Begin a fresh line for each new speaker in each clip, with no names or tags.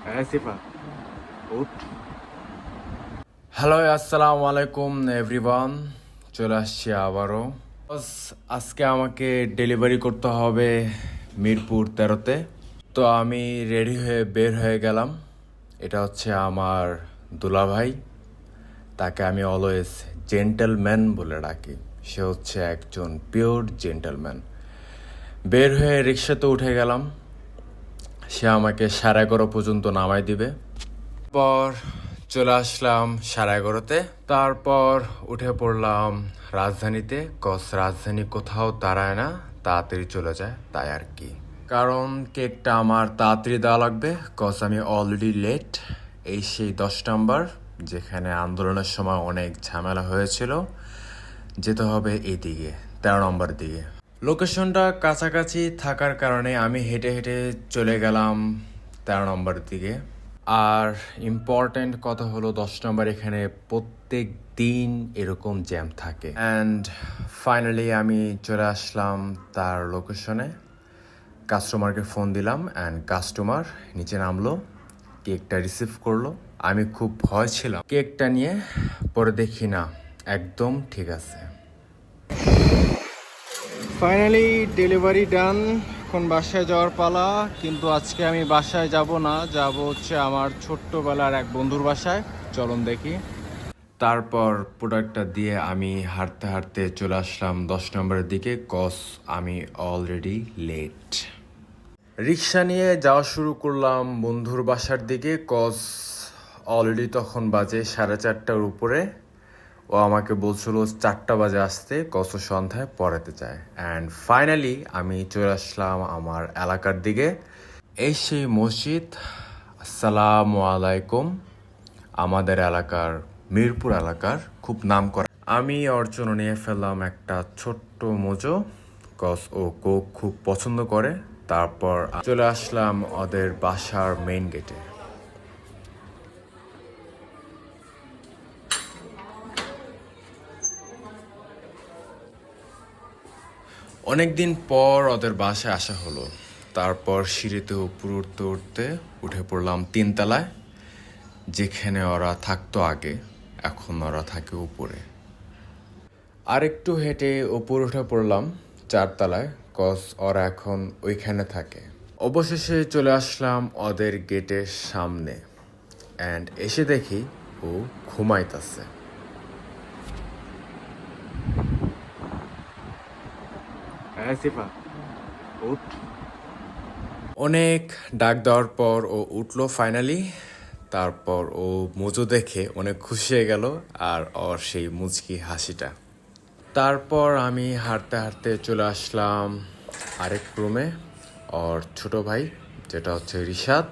آسفة. উঠ।
হ্যালো আসসালামু আলাইকুম এভরিওয়ান, চলে আসছি আবারও। আজকে আমাকে ডেলিভারি করতে হবে মিরপুর 13-তে। তো আমি রেডি হয়ে বের হয়ে গেলাম। এটা হচ্ছে আমার দুলাভাই, তাকে আমি অলওয়েজ জেন্টলম্যান বলে ডাকি। সে হচ্ছে একজন পিওর জেন্টলম্যান। বের হয়ে রিক্সাতে উঠে গেলাম। সে আমাকে 11:30 পর্যন্ত নামাই দিবে। পর চলে আসলাম 11:30-তে। তারপর উঠে পড়লাম রাজধানীতে। রাজধানী কোথাও দাঁড়ায় না, তাড়াতাড়ি চলে যায়, তাই আর কি। কারণ কেকটা আমার তাড়াতাড়ি দেওয়া লাগবে, আমি অলরেডি লেট। এই সেই 10 নম্বর, যেখানে আন্দোলনের সময় অনেক ঝামেলা হয়েছিল। যেতে হবে এইদিকে 13 নম্বর দিকে। লোকেশনটা কাছাকাছি থাকার কারণে আমি হেঁটে হেঁটে চলে গেলাম 13 নম্বর দিকে। আর ইম্পর্ট্যান্ট কথা হলো 10 নম্বর এখানে প্রত্যেক দিন এরকম জ্যাম থাকে। অ্যান্ড ফাইনালি আমি চলে আসলাম তার লোকেশনে। কাস্টমারকে ফোন দিলাম অ্যান্ড কাস্টমার নিচে নামলো, কেকটা রিসিভ করলো। আমি খুব ভয় ছিলাম কেকটা নিয়ে, পরে দেখি না একদম ঠিক আছে।
ফাইনালি ডেলিভারি ডান। এখন বাসায় যাওয়ার পালা। কিন্তু আজকে আমি বাসায় যাব না, যাব হচ্ছে আমার ছোট্টবেলার এক বন্ধুর বাসায়। চলুন দেখি।
তারপর প্রোডাক্টটা দিয়ে আমি হাঁটতে হাঁটতে চলে আসলাম 10 নম্বরের দিকে, আমি অলরেডি লেট। রিক্সা নিয়ে যাওয়া শুরু করলাম বন্ধুর বাসার দিকে। অলরেডি তখন বাজে 4:30টার উপরে। ও আমাকে বলছিল 4টা বাজে আসতে, ও সন্ধ্যায় পড়াতে চায়। অ্যান্ড ফাইনালি আমি চলে আসলাম আমার এলাকার দিকে। এই সেই মসজিদ। আসসালামু আলাইকুম। আমাদের এলাকার, মিরপুর এলাকার খুব নাম করা। আমি ওর জন্য নিয়ে ফেললাম একটা ছোট্ট মোজো, ও কোক খুব পছন্দ করে। তারপর চলে আসলাম ওদের বাসার মেইন গেটে। অনেকদিন পর ওদের বাসায় আসা হলো। তারপর সিঁড়িতে উপরে উঠতে উঠতে উঠে পড়লাম 3 তলায়, যেখানে ওরা থাকতো আগে। এখন ওরা থাকে উপরে। আরেকটু হেঁটে উপরে উঠে পড়লাম 4 তলায়, ওরা এখন ওইখানে থাকে। অবশেষে চলে আসলাম ওদের গেটের সামনে। অ্যান্ড এসে দেখি ও ঘুমাইতেছে।
آسفة. উঠ।
অনেক ডাক দেওয়ার পর ও উঠলো ফাইনালি। তারপর ও মোজো দেখে অনেক খুশি হয়ে গেল, আর ওর সেই মুচকি হাসিটা। তারপর আমি হাঁটতে হাঁটতে চলে আসলাম আরেক রুমে, ওর ছোট ভাই যেটা হচ্ছে রিশাদ।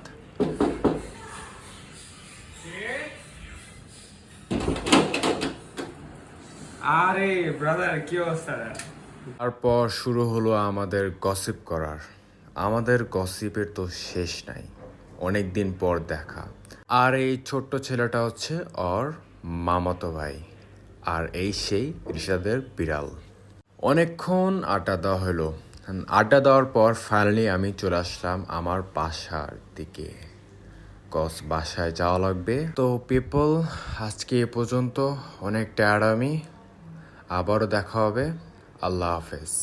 আরে ব্রাদার, কি অবস্থা?
তারপর শুরু হলো আমাদের গসিপ করার। আমাদের গসিপের তো শেষ নাই, অনেক দিন পর দেখা। আর এই ছোট্ট ছেলেটা হচ্ছে ওর মামাতো ভাই, আর এই সেই রিশাদের বিড়াল। অনেকক্ষণ আড্ডা দেওয়া হলো। আড্ডা দেওয়ার পর ফাইনালি আমি চলে আসলাম আমার বাসার দিকে, বাসায় যাওয়া লাগবে। তো পিপল, আজকে এ পর্যন্ত। অনেক টায়ার্ড আমি। আবারও দেখা হবে। আল্লাহ হাফেজ।